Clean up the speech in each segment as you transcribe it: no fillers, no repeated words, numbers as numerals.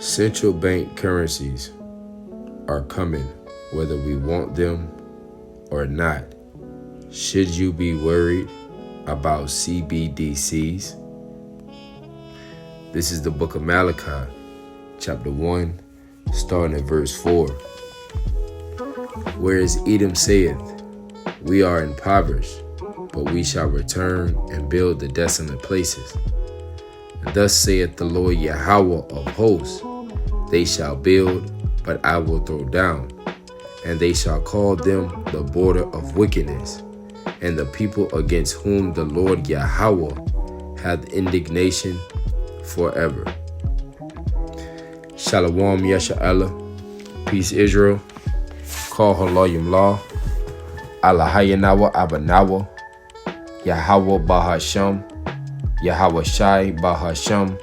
Central bank currencies are coming, whether we want them or not. Should you be worried about CBDCs? This is the book of Malachi, chapter 1, starting at verse 4. Whereas Edom saith, we are impoverished, but we shall return and build the desolate places. And thus saith the Lord YAHAWAH of hosts, they shall build, but I will throw down, and they shall call them the border of wickedness, and the people against whom the Lord YAHAWAH hath indignation forever. Shalom Yasha'Allah, peace Israel, call HALALYAM law, ALAHAYANAWA ABANAWA, YAHAWAH BAHASHAM, YAHAWASHI BAHASHAM,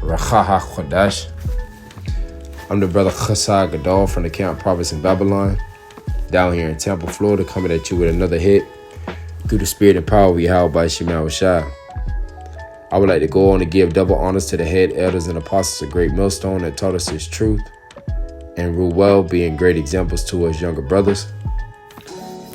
RAWCHAA QADASH. I'm the brother QADASH from the Camp Province in Babylon, down here in Tampa, Florida, coming at you with another hit through the spirit and power of YAHAWASHI. I would like to go on to give double honors to the head elders and apostles of Great Millstone that taught us His truth and rule well, being great examples to us younger brothers.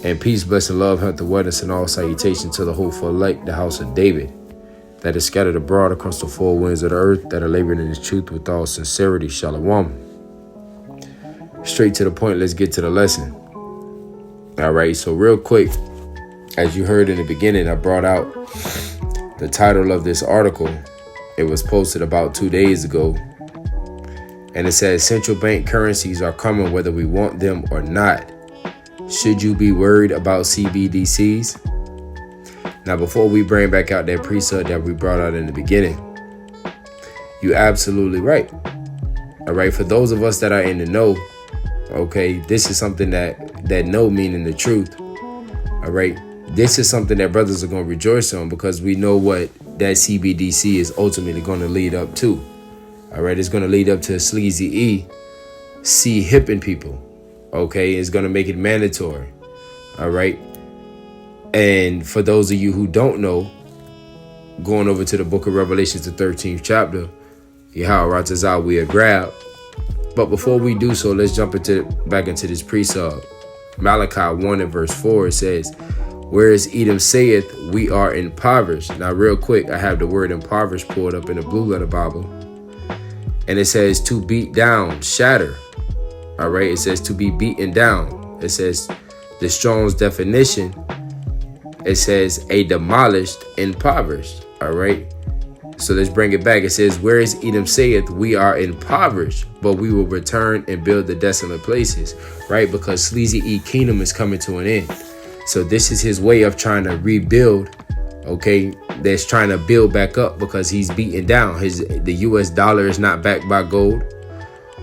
And peace, blessing, love, health, and wellness, and all salutation to the hopeful elect, the house of David, that is scattered abroad across the four winds of the earth, that are laboring in His truth with all sincerity. Shalom. Straight to the point, let's get to the lesson. All right, so real quick, as you heard in the beginning, I brought out the title of this article. It was posted about 2 days ago, and it says, central bank currencies are coming whether we want them or not. Should you be worried about CBDCs? Now, before we bring back out that precept that we brought out in the beginning, you're absolutely right. All right, for those of us that are in the know, okay, this is something that know meaning the truth. All right, this is something that brothers are going to rejoice on, because we know what that CBDC is ultimately going to lead up to. All right, it's going to lead up to Sleazy E hipping people. Okay, it's going to make it mandatory. All right. And for those of you who don't know, going over to the book of Revelations, the 13th chapter, YAHAWAH we are grab. But before we do so, let's jump back into this precept. Malachi 1 and verse 4, it says, whereas Edom saith, we are impoverished. Now, real quick, I have the word impoverished pulled up in the Blue Letter Bible. And it says to beat down, shatter. All right, it says to be beaten down. It says the Strong's definition. It says a demolished, impoverished. All right. So let's bring it back. It says, whereas Edom saith, we are impoverished, but we will return and build the desolate places. Right. Because Sleazy E kingdom is coming to an end. So this is his way of trying to rebuild. OK, that's trying to build back up because he's beaten down. The US dollar is not backed by gold.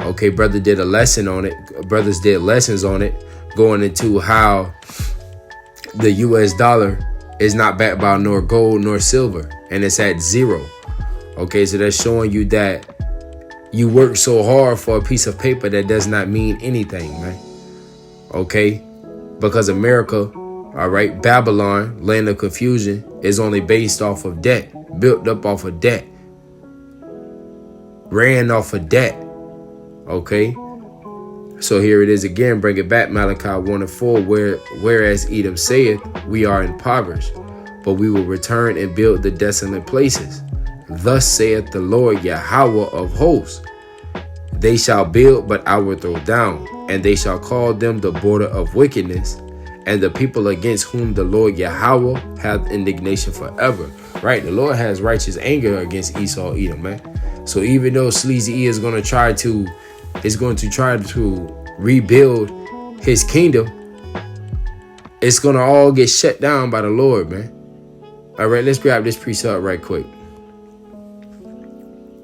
OK, brother did a lesson on it. Brothers did lessons on it, going into how the US dollar is not backed by nor gold nor silver, and it's at zero. OK, so that's showing you that you work so hard for a piece of paper that does not mean anything, man. OK, because America, all right, Babylon, land of confusion, is only based off of debt, built up off of debt, ran off of debt. OK, so here it is again, bring it back, Malachi 1 and 4, whereas Edom saith, we are impoverished, but we will return and build the desolate places. Thus saith the Lord YAHAWAH of hosts, they shall build, but I will throw down, and they shall call them the border of wickedness, and the people against whom the Lord YAHAWAH hath indignation forever. Right, the Lord has righteous anger against Esau, Edom, man. So even though Sleazy E is going to try to rebuild his kingdom, it's going to all get shut down by the Lord, man. All right, let's grab this precept right quick.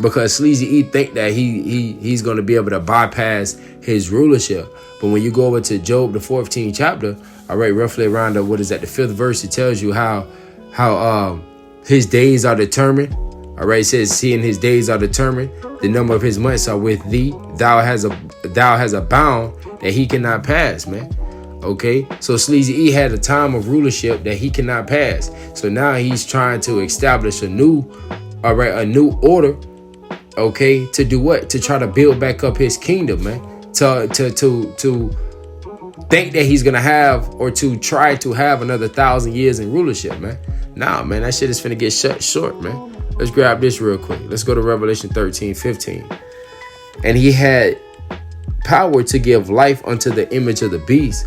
Because Sleazy E think that he's going to be able to bypass his rulership. But when you go over to Job, the 14th chapter, all right, roughly around the 5th verse, it tells you how his days are determined. All right, it says, seeing his days are determined, the number of his months are with thee. Thou has a bound that he cannot pass, man. Okay, so Sleazy E had a time of rulership that he cannot pass. So now he's trying to establish a new order Okay, to do what? To try to build back up his kingdom, man. To think that he's gonna have, or to try to have, another 1,000 years in rulership, man. Nah, man, that shit is finna get shut short, man. Let's grab this real quick. Let's go to Revelation 13:15. And he had power to give life unto the image of the beast,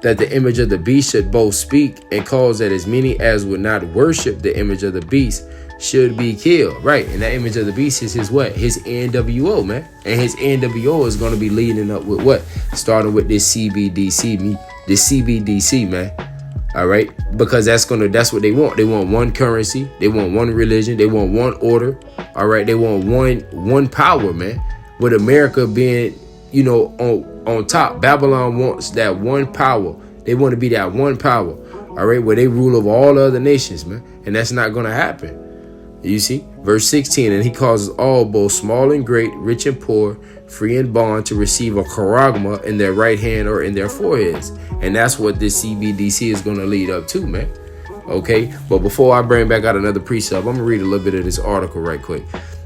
that the image of the beast should both speak and cause that as many as would not worship the image of the beast should be killed. Right. And that image of the beast is his what? His NWO, man. And his NWO is going to be leading up with what? Starting with this CBDC, man. All right. Because that's what they want. They want one currency. They want one religion. They want one order. All right. They want one power, man. With America being, on top. Babylon wants that one power. They want to be that one power. All right. Where they rule over all other nations, man. And that's not going to happen. You see, verse 16, and he causes all, both small and great, rich and poor, free and bond, to receive a charagma in their right hand or in their foreheads. And that's what this CBDC is going to lead up to, man. Okay, but before I bring back out another precept, I'm going to read a little bit of this article right quick.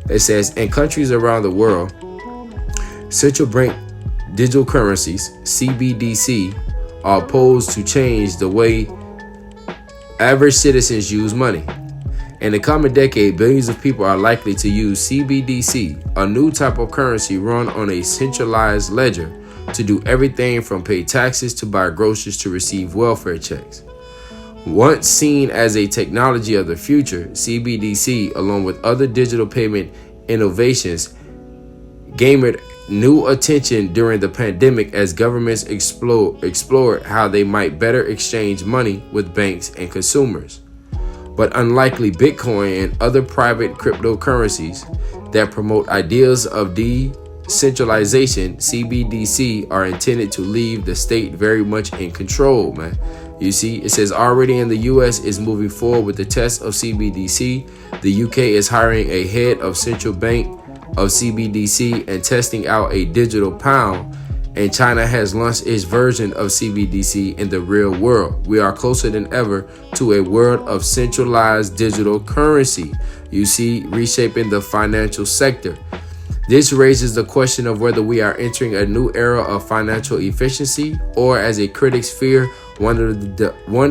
It says, in countries around the world, central bank digital currencies, CBDC, are opposed to change the way average citizens use money. In the coming decade, billions of people are likely to use CBDC, a new type of currency run on a centralized ledger, to do everything from pay taxes to buy groceries to receive welfare checks. Once seen as a technology of the future, CBDC, along with other digital payment innovations, gained new attention during the pandemic as governments explored how they might better exchange money with banks and consumers. But unlikely Bitcoin and other private cryptocurrencies that promote ideas of decentralization, CBDC are intended to leave the state very much in control, man. You see, it says already in the U.S. is moving forward with the test of CBDC. The U.K. is hiring a head of central bank of CBDC and testing out a digital pound. And China has launched its version of CBDC in the real world. We are closer than ever to a world of centralized digital currency, you see, reshaping the financial sector. This raises the question of whether we are entering a new era of financial efficiency, or, as a critics fear, one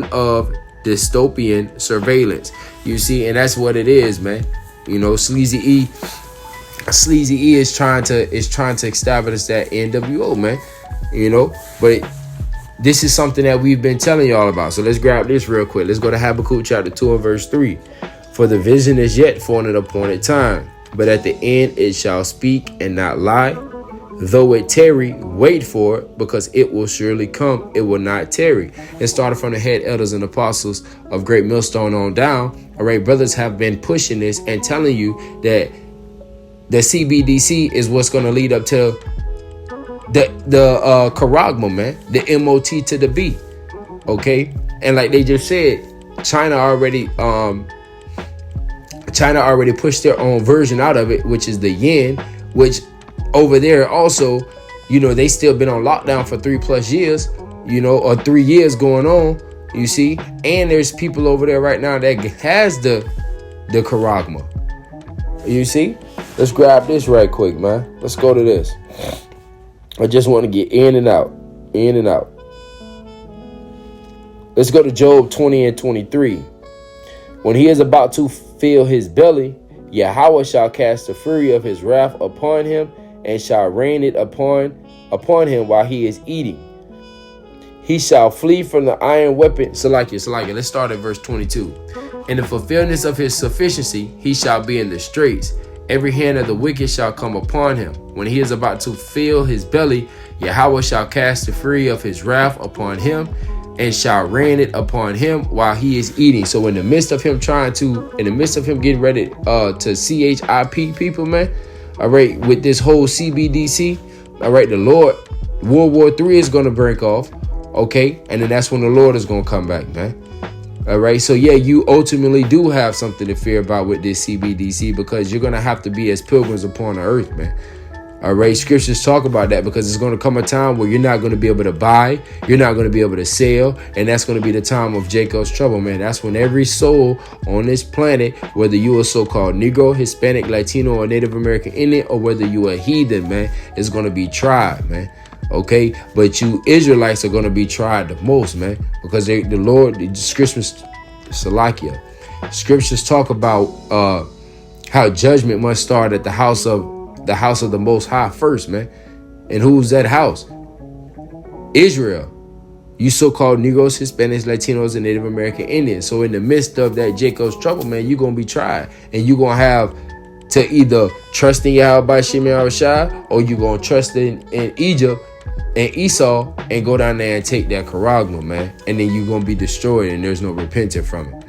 of dystopian surveillance. You see, and that's what it is, man. Sleazy E is trying to establish that NWO, man. But this is something that we've been telling y'all about. So let's grab this real quick. Let's go to Habakkuk chapter 2 and verse 3. For the vision is yet for an appointed time, but at the end it shall speak and not lie. Though it tarry, wait for it, because it will surely come. It will not tarry. It started from the head elders and apostles of Great Millstone on down. All right, brothers have been pushing this and telling you that the CBDC is what's going to lead up to the charagma, man, the MOT to the B. Okay, and like they just said, China already pushed their own version out of it, which is the yen, which over there also, they still been on lockdown for 3+ years, or 3 years going on, you see. And there's people over there right now that has the charagma, you see. Let's grab this right quick, man. Let's go to this. I just want to get in and out. Let's go to Job 20 and 23. When he is about to fill his belly, YAHAWAH shall cast the fury of his wrath upon him, and shall rain it upon him while he is eating. He shall flee from the iron weapon. Salakia. Let's start at verse 22. In the fulfillment of his sufficiency, he shall be in the straits. Every hand of the wicked shall come upon him. When he is about to fill his belly, YAHAWAH shall cast the fury of his wrath upon him, and shall rain it upon him while he is eating. So in the midst of him getting ready to CHIP people, man, all right, with this whole CBDC, all right, the Lord, World War III is going to break off, okay, and then that's when the Lord is going to come back, man. All right. So, yeah, you ultimately do have something to fear about with this CBDC, because you're going to have to be as pilgrims upon the earth, man. All right, scriptures talk about that because it's going to come a time where you're not going to be able to buy, you're not going to be able to sell, and that's going to be the time of Jacob's trouble, man. That's when every soul on this planet, whether you a so-called Negro, Hispanic, Latino, or Native American Indian, or whether you a heathen, man, is going to be tried, man. Okay, but you Israelites are going to be tried the most, man, because the Lord, the scriptures, Salakia, scriptures talk about how judgment must start at the house of the Most High first, man. And who's that house? Israel. You so-called Negroes, Hispanics, Latinos, and Native American Indians. So in the midst of that Jacob's trouble, man, you're going to be tried. And you're going to have to either trust in YAHAWASHI, or you're going to trust in Egypt and Esau and go down there and take that Karagma, man. And then you're going to be destroyed and there's no repenting from it.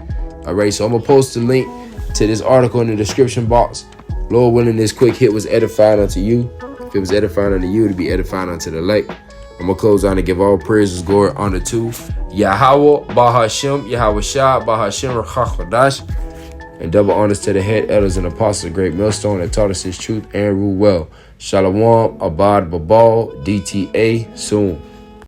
All right, so I'm going to post a link to this article in the description box. Lord willing, this quick hit was edifying unto you. If it was edifying unto you, to be edifying unto the elect. I'm going to close on and give all praises, glory, honor to YAHAWAH, BAHASHAM, YAHAWASHI, BAHASHAM, QADASH, and double honors to the head elders and apostles of Great Millstone that taught us his truth and rule well. Shalom, Abad, Babal, DTA, soon.